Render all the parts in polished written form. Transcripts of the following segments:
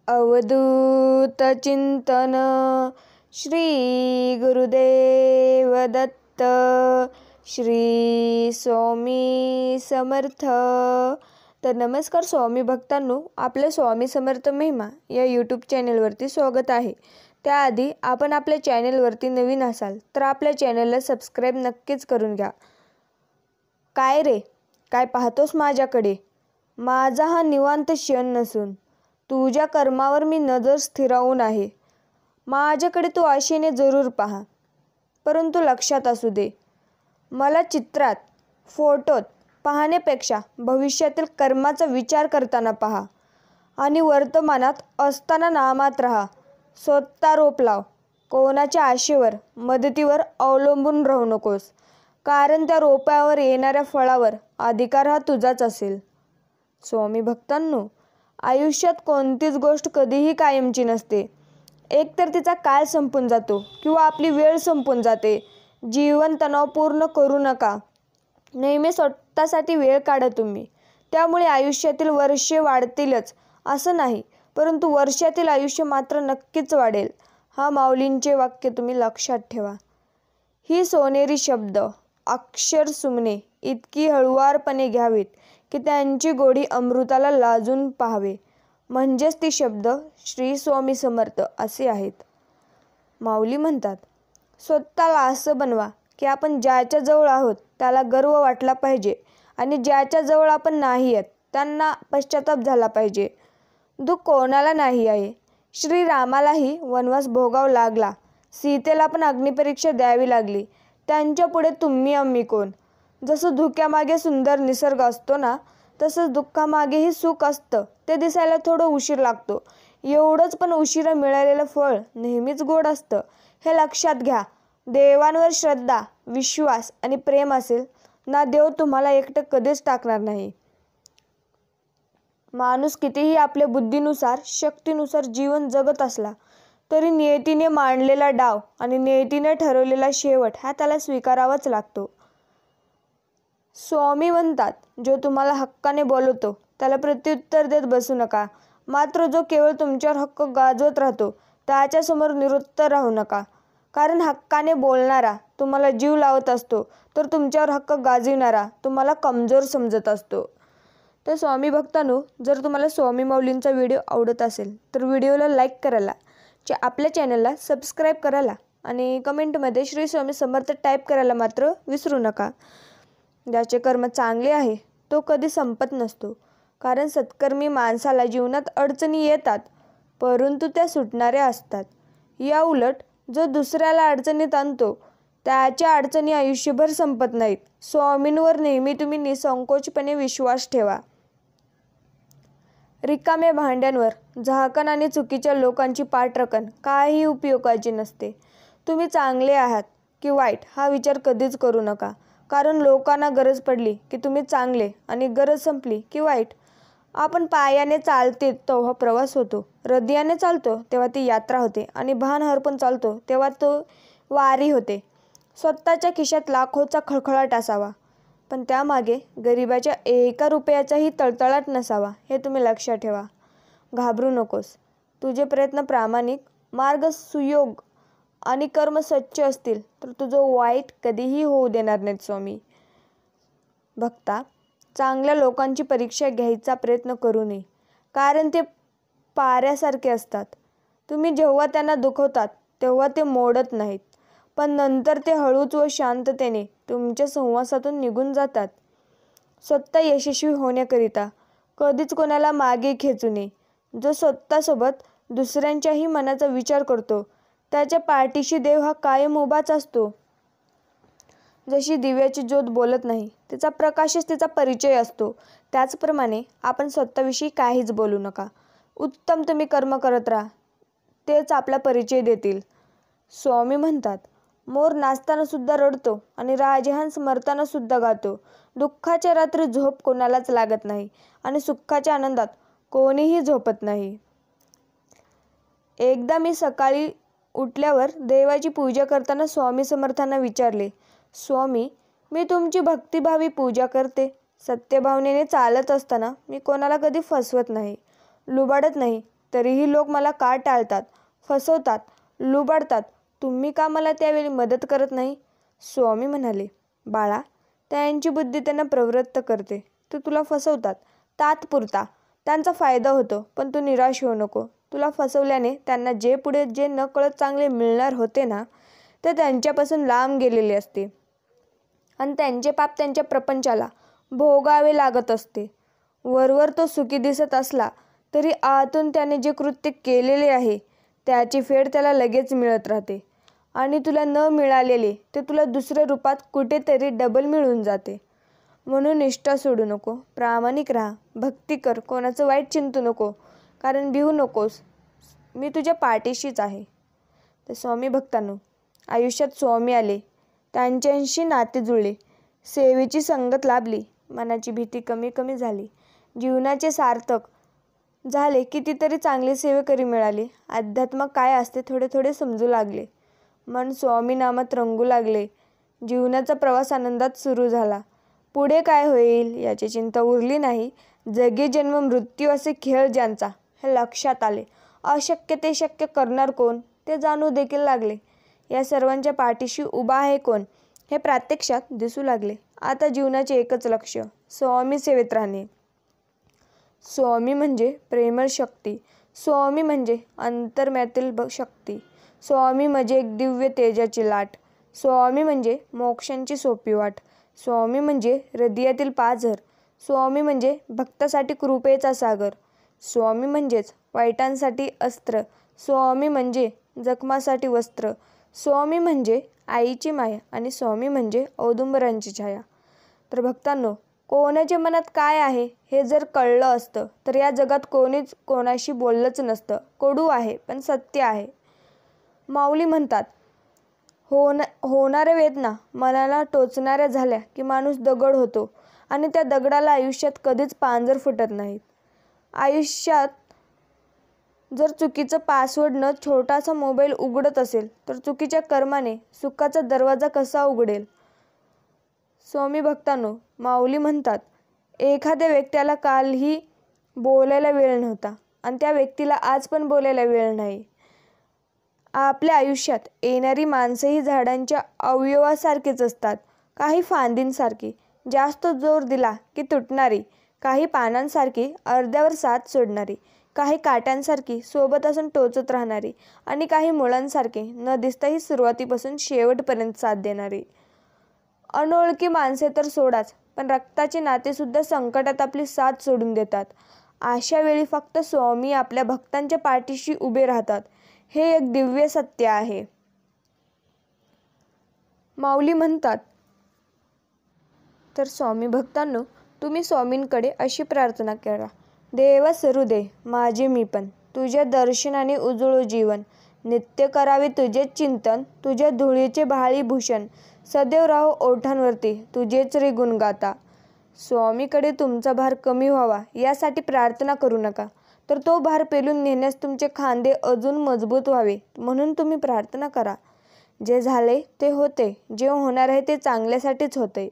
अवधूत चिंतन श्री गुरुदेव दत्त श्री स्वामी समर्थ. तर नमस्कार स्वामी भक्तांनो, आपल्या स्वामी समर्थ महिमा या यूट्यूब चॅनलवरती स्वागत आहे. त्याआधी आपण आपल्या चॅनलवरती नवीन असाल तर आपल्या चॅनलला सबस्क्राईब नक्कीच करून घ्या. काय रे, काय पाहतोस माझ्याकडे? माझा हा निवांत क्षण नसून तुझ्या कर्मावर मी नजर स्थिरावून आहे. माझ्याकडे तू आशेने जरूर पहा, परंतु लक्षात असू दे, मला चित्रात फोटोत पाहण्यापेक्षा भविष्यातील कर्माचा विचार करताना पहा आणि वर्तमानात असताना नामात राहा. स्वतः रोप लाव. कोणाच्या आशेवर मदतीवर अवलंबून राहू नकोस, कारण त्या रोपावर येणाऱ्या फळावर अधिकार हा तुझाच असेल. स्वामी भक्तांनो, आयुष्यात कोणतीच गोष्ट कधीही कायमची नसते. एकतर तिचा काळ संपून जातो किंवा आपली वेळ संपून जाते. जीवन तणावपूर्ण करू नका. नेहमी स्वतःसाठी वेळ काढा तुम्ही. त्यामुळे आयुष्यातील वर्षे वाढतीलच असं नाही, परंतु वर्षातील आयुष्य मात्र नक्कीच वाढेल. हा माऊलींचे वाक्य तुम्ही लक्षात ठेवा. ही सोनेरी शब्द अक्षर सुमने इतकी हळुवारपणे घ्यावीत की त्यांची गोडी अमृताला लाजून पाहावे. म्हणजेच ती शब्द श्री स्वामी समर्थ असे आहेत. माऊली म्हणतात, स्वतःला असं बनवा की आपण ज्याच्या जवळ आहोत त्याला गर्व वाटला पाहिजे आणि ज्याच्या जवळ आपण नाही आहेत त्यांना पश्चाताप झाला पाहिजे. दुःख कोणाला नाही आहे. श्रीरामालाही वनवास भोगावा लागला, सीतेला पण अग्निपरीक्षा द्यावी लागली. त्यांच्या पुढे तुम्ही आम्ही कोण? जसं धुक्यामागे सुंदर निसर्ग असतो ना, तसंच दुःखामागेही सुख असतं. ते दिसायला थोडं उशीर लागतो एवढंच, पण उशिरा मिळालेलं फळ नेहमीच गोड असतं. हे लक्षात घ्या. देवांवर श्रद्धा, विश्वास आणि प्रेम असेल ना, देव तुम्हाला एकटं कधीच टाकणार नाही. माणूस कितीही आपल्या बुद्धीनुसार, शक्तीनुसार जीवन जगत असला तरी नियतीने मांडलेला डाव आणि नियतीने ठरवलेला शेवट हा त्याला स्वीकारावाच लागतो. स्वामी म्हणतात, जो तुम्हाला हक्काने बोलवतो त्याला प्रत्युत्तर देत बसू नका. मात्र जो केवळ तुमच्यावर हक्क गाजवत राहतो त्याच्यासमोर निरुत्तर राहू नका. कारण हक्काने बोलणारा तुम्हाला जीव लावत असतो, तर तुमच्यावर हक्क गाजविणारा तुम्हाला कमजोर समजत असतो. तर स्वामी भक्तांनो, जर तुम्हाला स्वामी माऊलींचा व्हिडिओ आवडत असेल तर व्हिडिओला लाईक करायला, आपल्या चॅनलला सबस्क्राईब करायला आणि कमेंटमध्ये श्री स्वामी समर्थ टाईप करायला मात्र विसरू नका. ज्याचे कर्म चांगले आहे तो कधी संपत नसतो. कारण सत्कर्मी माणसाला जीवनात अडचणी येतात, परंतु त्या सुटणाऱ्या असतात. या उलट जो दुसऱ्याला अडचणीत आणतो त्याच्या अडचणी आयुष्यभर संपत नाहीत. स्वामींवर नेहमी तुम्ही निसंकोचपणे विश्वास ठेवा. रिकाम्या भांड्यांवर झाकण आणि चुकीच्या लोकांची पाठराखण काही उपयोगाची नसते. तुम्ही चांगले आहात की वाईट हा विचार कधीच करू नका. कारण लोकांना गरज पडली की तुम्ही चांगले आणि गरज संपली की वाईट. आपण पायाने चालते तेव्हा प्रवास होतो, हृदयाने चालतो तेव्हा ती यात्रा होते आणि भान हरपून चालतो तेव्हा तो वारी होते. स्वतःच्या खिशात लाखोचा खळखळाट असावा, पण त्यामागे गरिबाच्या एका रुपयाचाही तळतळाट नसावा. हे तुम्ही लक्षात ठेवा. घाबरू नकोस. तुझे प्रयत्न प्रामाणिक, मार्ग सुयोग आणि कर्म सच्चे असतील तर तुझं वाईट कधीही होऊ देणार नाहीत स्वामी. भक्ता, चांगल्या लोकांची परीक्षा घ्यायचा प्रयत्न करू नये, कारण ते पाऱ्यासारखे असतात. तुम्ही जेव्हा त्यांना दुखवतात तेव्हा ते मोडत नाहीत, पण नंतर ते हळूच व शांततेने तुमच्या सहवासातून निघून जातात. स्वतः यशस्वी होण्याकरिता कधीच कोणाला मागे खेचू नये. जो स्वतःसोबत दुसऱ्यांच्याही मनाचा विचार करतो त्याच्या पाठीशी देव हा कायम उभाच असतो. जशी दिव्याची ज्योत बोलत नाही, तिचा प्रकाशच तिचा परिचय असतो, त्याचप्रमाणे आपण स्वतःविषयी काहीच बोलू नका. उत्तम तुम्ही कर्म करत राहा, तेच आपला परिचय देतील. स्वामी म्हणतात, मोर नाचताना सुद्धा रडतो आणि राजहंस मरताना सुद्धा गातो. दुःखाच्या रात्री झोप कोणालाच लागत नाही आणि सुखाच्या आनंदात कोणीही झोपत नाही. एकदा मी सकाळी उठल्यावर देवाची पूजा करताना स्वामी समर्थांना विचारले, स्वामी, मी तुमची भक्तिभावी पूजा करते. सत्यभावनेने चालत असताना मी कोणाला कधी फसवत नाही, लुबाडत नाही तरीही लोक मला का टाळतात, फसवतात, लुबाडतात? तुम्ही का मला त्यावेळी मदत करत नाही? स्वामी म्हणाले, बाळा, त्यांची बुद्धी त्यांना प्रवृत्त करते. ते तुला फसवतात तात्पुरता, त्यांचा फायदा होतो, पण तू निराश होऊ नको. तुला फसवल्याने त्यांना पुढे जे नकळत चांगले मिळणार होते ना, ते त्यांच्यापासून लांब गेलेले असते आणि त्यांचे पाप त्यांच्या प्रपंचाला भोगावे लागत असते. वरवर तो सुखी दिसत असला तरी आतून त्याने जे कृत्य केलेले आहे त्याची फेड त्याला लगेच मिळत राहते आणि तुला न मिळालेले ते तुला दुसऱ्या रूपात कुठेतरी डबल मिळून जाते. म्हणून निष्ठा सोडू नको, प्रामाणिक राहा, भक्ती कर, कोणाचं वाईट चिंतू नको, कारण भिवू नकोस, मी तुझ्या पाठीशीच आहे. तर स्वामी भक्तांनो, आयुष्यात स्वामी आले, त्यांच्याशी नाते जुळले, सेवेची संगत लाभली, मनाची भीती कमी कमी झाली, जीवनाचे सार्थक झाले, कितीतरी चांगले सेवेकरी मिळाले, अध्यात्म काय असते थोडे थोडे समजू लागले, मन स्वामी नामात रंगू लागले, जीवनाचा प्रवास आनंदात सुरू झाला. पुढे काय होईल याची चिंता उरली नाही. जगी जन्म मृत्यू असे खेळ ज्यांचा हे लक्षात आले. अशक्य ते शक्य करणार कोण ते जाणू देखील लागले. या सर्वांच्या पाठीशी उभा आहे कोण हे प्रत्यक्षात दिसू लागले. आता जीवनाचे एकच लक्ष, स्वामी सेवेत राहणे. स्वामी म्हणजे प्रेमळ शक्ती, स्वामी म्हणजे अंतर्म्यातील शक्ती, स्वामी म्हणजे एक दिव्य तेजाची लाट, स्वामी म्हणजे मोक्षांची सोपी वाट, स्वामी म्हणजे हृदयातील पाझर, स्वामी म्हणजे भक्तासाठी कृपेचा सागर, स्वामी म्हणजेच वाईटांसाठी अस्त्र, स्वामी म्हणजे जखमासाठी वस्त्र, स्वामी म्हणजे आईची माया आणि स्वामी म्हणजे औदुंबरांची छाया. तर भक्तांनो, कोणाच्या मनात काय आहे हे जर कळलं असतं तर या जगात कोणीच कोणाशी बोललंच नसतं. कडू आहे पण सत्य आहे. माऊली म्हणतात, होणाऱ्या वेदना मनाला टोचणाऱ्या झाल्या की माणूस दगड होतो आणि त्या दगडाला आयुष्यात कधीच पांजर फुटत नाहीत. आयुष्यात जर चुकीचं पासवर्ड न छोटासा मोबाईल उघडत असेल तर चुकीच्या कर्माने सुखाचा दरवाजा कसा उघडेल? स्वामी भक्तांनो, माऊली म्हणतात, एखाद्या व्यक्तीला कालही बोलायला वेळ नव्हता आणि त्या व्यक्तीला आज पण बोलायला वेळ नाही. आपल्या आयुष्यात येणारी माणसंही झाडांच्या अवयवासारखीच असतात. काही फांदींसारखी जास्त जोर दिला की तुटणारी, काही पानांसारखी अर्ध्यावर साथ सोडणारी, काही काट्यांसारखी सोबत असून टोचत राहणारी आणि काही मुळांसारखी न दिसताही सुरुवातीपासून शेवटपर्यंत साथ देणारी. अनोळखी माणसे तर सोडाच, पण रक्ताची नातेसुद्धा संकटात आपली साथ सोडून देतात. अशा वेळी फक्त स्वामी आपल्या भक्तांच्या पाठीशी उभे राहतात. हे एक दिव्य सत्य आहे. माऊली म्हणतात, तर स्वामी भक्तांनो, तुम्ही स्वामींकडे अशी प्रार्थना करा, देवा सरू दे माझे मी पण, तुझ्या दर्शनाने उजळो जीवन, नित्य करावे तुझेच चिंतन, तुझ्या धुळीचे भाळी भूषण, सदैव राहो ओठांवरती तुझेच रे गुण गाता. स्वामीकडे तुमचा भार कमी व्हावा यासाठी प्रार्थना करू नका, तर तो भार पेलून नेण्यास तुमचे खांदे अजून मजबूत व्हावे म्हणून तुम्ही प्रार्थना करा. जे झाले ते होते, जे होणार आहे ते चांगल्यासाठीच होते.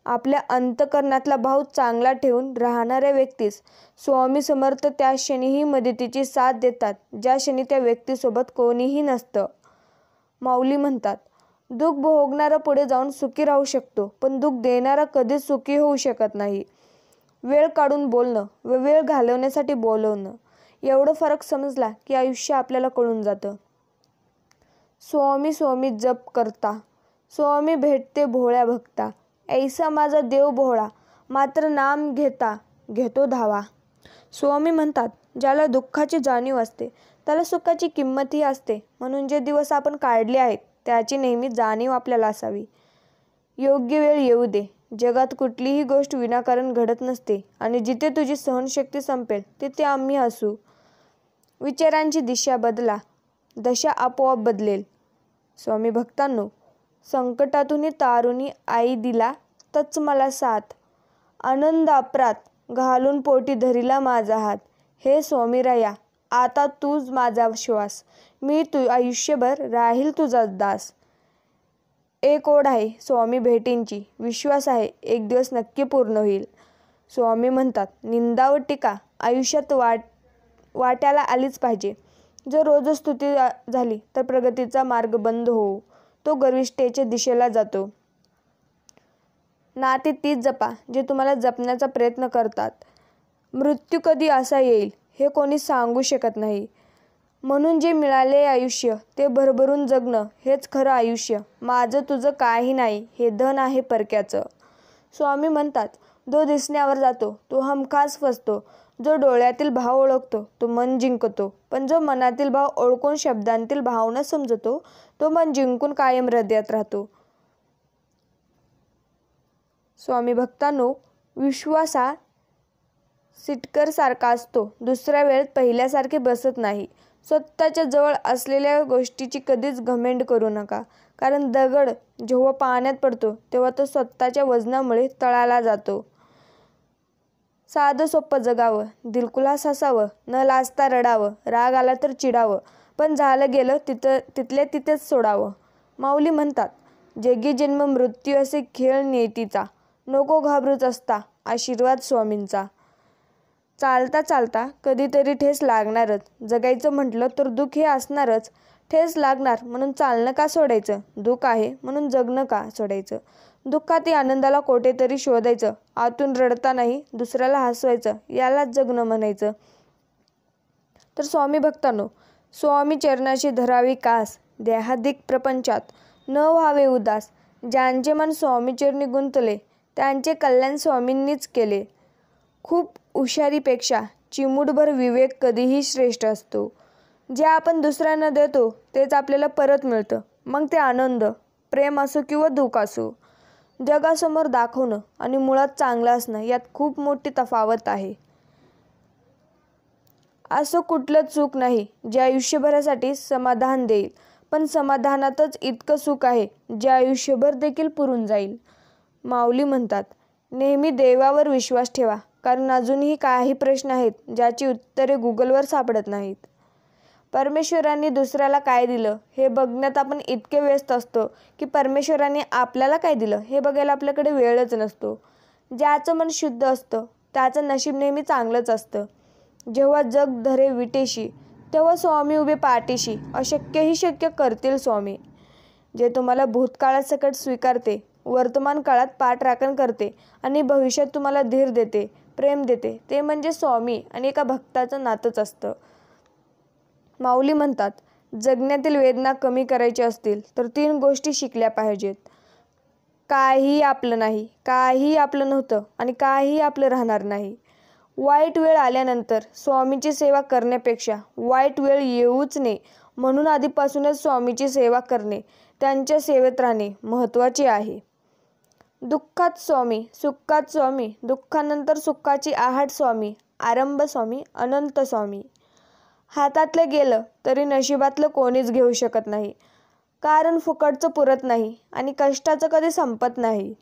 आपल्या अंतःकरणातला भाव चांगला ठेवून राहणाऱ्या व्यक्तीस स्वामी समर्थ त्या क्षणीही मदतीची साथ देतात ज्या क्षणी त्या व्यक्तीसोबत कोणीही नसतं. माऊली म्हणतात, दुःख भोगणारा पुढे जाऊन सुखी राहू शकतो, पण दुःख देणारा कधीच सुखी होऊ शकत नाही. वेळ काढून बोलणं व वेळ घालवण्यासाठी बोलवणं, एवढं फरक समजला की आयुष्य आपल्याला कळून जातं. स्वामी स्वामी जप करता, स्वामी भेटते भोळ्या भक्ता, ऐसा माझा देव भोळा, मात्र नाम घेता घेतो धावा. स्वामी म्हणतात, ज्याला दुःखाची जाणीव असते त्याला सुखाची किंमतही असते. म्हणून जे दिवस आपण काढले आहेत त्याची नेहमी जाणीव आपल्याला असावी. योग्य वेळ येऊ दे. जगात कुठलीही गोष्ट विनाकारण घडत नसते आणि जिथे तुझी सहनशक्ती संपेल तिथे आम्ही असू. विचारांची दिशा बदला, दशा आपोआप बदलेल. स्वामी भक्तांनो, संकटातून तारुणी आई दिला तच मला साथ, आनंद अपरात घालून पोटी धरिला माझा हात. हे स्वामीराया, आता तूच माझा श्वास, मी आयुष्यभर राहील तुझा दास. एक ओढ आहे स्वामी भेटींची, विश्वास आहे एक दिवस नक्की पूर्ण होईल. स्वामी म्हणतात, निंदा व टीका आयुष्यात वाट्याला आलीच पाहिजे. जर रोजच स्तुती झाली तर प्रगतीचा मार्ग बंद होऊ, तो गर्विष्ठतेच्या दिशेला जातो. नाती तीच जपा जे तुम्हाला जपण्याचा प्रयत्न करतात. मृत्यू कधी असा येईल हे कोणी सांगू शकत नाही. म्हणून जे मिळाले आयुष्य ते भरभरून जगणं हेच खरं आयुष्य. माझं तुझं काही नाही, हे धन आहे परक्याचं. स्वामी म्हणतात, जो दिसण्यावर जातो तो हमखास फसतो. जो डोळ्यातील भाव ओळखतो तो मन जिंकतो. पण जो मनातील भाव ओळखून शब्दांतील भावना समजतो तो मन जिंकून कायम हृदयात राहतो. स्वामी भक्तांनो, विश्वास हा सिटकर-सारखा असतो. दुसऱ्या वेळेत पहिल्यासारखे बसत नाही. स्वतःच्या जवळ असलेल्या गोष्टीची कधीच घमेंड करू नका. कारण दगड जेव्हा पाण्यात पडतो तेव्हा तो स्वतःच्या वजनामुळे तळाला जातो. साधं सोपं जगावं, दिलखुलास हसावं, न लाजता रडावं, राग आला तर चिडावं, पण झालं गेलं तिथल्या तिथेच सोडावं. माऊली म्हणतात, जगी जन्म मृत्यू असे खेळ नियतीचा, नको घाबरूच असता आशीर्वाद स्वामींचा. चालता चालता कधीतरी ठेस लागणारच. जगायचं म्हटलं तर दुःख हे असणारच. ठेस लागणार म्हणून चालणं का सोडायचं? दुःख आहे म्हणून जगणं का सोडायचं? दुःखात आनंदाला कोठेतरी शोधायचं. आतून रडतानाही दुसऱ्याला हसवायचं, यालाच जगणं म्हणायचं. तर स्वामी भक्तांनो, स्वामी चरणाशी धरावी कास, देहाधिक प्रपंचात न व्हावे उदास. ज्यांचे मन स्वामीचरणी गुंतले त्यांचे कल्याण स्वामींनीच केले. खूप हुशारीपेक्षा चिमूटभर विवेक कधीही श्रेष्ठ असतो. जे आपण दुसऱ्यांना देतो तेच आपल्याला परत मिळतं. मग ते आनंद, प्रेम असो किंवा दुःख असो. जगासमोर दाखवणं आणि मुळात चांगलं असणं यात खूप मोठी तफावत आहे. असं कुठलं चूक नाही जे आयुष्यभरासाठी समाधान देईल, पण समाधानातच इतकं सुख आहे जे आयुष्यभर देखील पुरून जाईल. माऊली म्हणतात, नेहमी देवावर विश्वास ठेवा, कारण अजूनही काही प्रश्न आहेत ज्याची उत्तरे गुगलवर सापडत नाहीत. परमेश्वरांनी दुसऱ्याला काय दिलं हे बघण्यात आपण इतके व्यस्त असतो की परमेश्वरांनी आपल्याला काय दिलं हे बघायला आपल्याकडे वेळच नसतो. ज्याचं मन शुद्ध असतं त्याचं नशीब नेहमी चांगलंच असतं. जेव्हा जग धरे विटेशी तेव्हा स्वामी उभे पाठीशी. अशक्यही शक्य करतील स्वामी. जे तुम्हाला भूतकाळासकट स्वीकारते, वर्तमान काळात पाठराखण करते आणि भविष्यात तुम्हाला धीर देते, प्रेम देते, ते म्हणजे स्वामी आणि एका भक्ताचं नातंच असतं. माऊली म्हणतात, जगण्यातील वेदना कमी करायच्या असतील तर 3 गोष्टी शिकल्या पाहिजेत. काहीही आपलं नाही, काहीही आपलं नव्हतं आणि काहीही आपलं राहणार नाही. वाईट वेळ आल्यानंतर स्वामीची सेवा करण्यापेक्षा वाईट वेळ येऊच नये म्हणून आधीपासूनच स्वामीची सेवा करणे, त्यांच्या सेवेत राहणे महत्त्वाचे आहे. दुःखात स्वामी, सुखात स्वामी, दुःखानंतर सुखाची आहाट स्वामी, आरंभ स्वामी, अनंत स्वामी. हातातलं गेलं तरी नशिबातलं कोणीच घेऊ शकत नाही. कारण फुकटचं पुरत नाही आणि कष्टाचं कधी संपत नाही.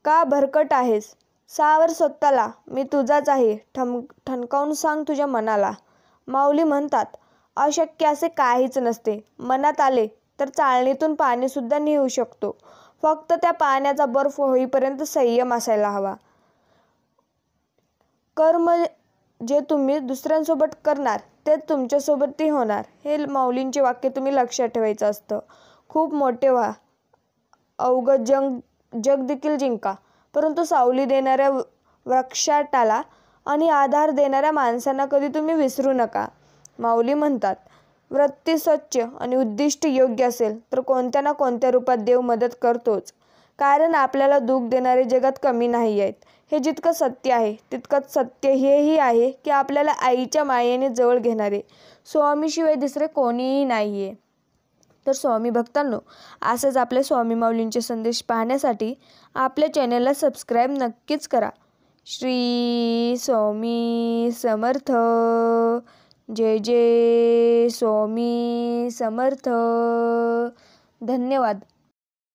का भरकट आहेस? सावर स्वतःला, मी तुझाच आहे ठणकावून सांग तुझ्या मनाला. माऊली म्हणतात, अशक्य असे काहीच नसते. मनात आले तर चाळणीतून पाणीसुद्धा नेऊ शकतो. फक्त त्या पाण्याचा बर्फ होईपर्यंत संयम असायला हवा. कर्म जे तुम्ही दुसऱ्यांसोबत करणार तेच तुमच्यासोबतही होणार. हे माऊलींचे वाक्य तुम्ही लक्षात ठेवायचं असतं. खूप मोठे व्हा, अवघं जग देखील जिंका, परंतु सावली देणाऱ्या वृक्षाटाला आणि आधार देणाऱ्या माणसांना कधी तुम्ही विसरू नका. माऊली म्हणतात, वृत्ती स्वच्छ आणि उद्दिष्ट योग्य असेल तर कोणत्या ना कोणत्या रूपात देव मदत करतोच. कारण आपल्याला दुःख देणारे जगात कमी नाही आहेत. हे जितकं सत्य आहे तितकंच सत्य हेही आहे की आपल्याला आईच्या मायेने जवळ घेणारे स्वामीशिवाय दुसरे कोणीही नाही आहे. तर स्वामी भक्तांनो, असंच आपल्या स्वामी माऊलींचे संदेश पाहण्यासाठी आपल्या चॅनलला सबस्क्राईब नक्कीच करा. श्री स्वामी समर्थ. जय जय स्वामी समर्थ. धन्यवाद.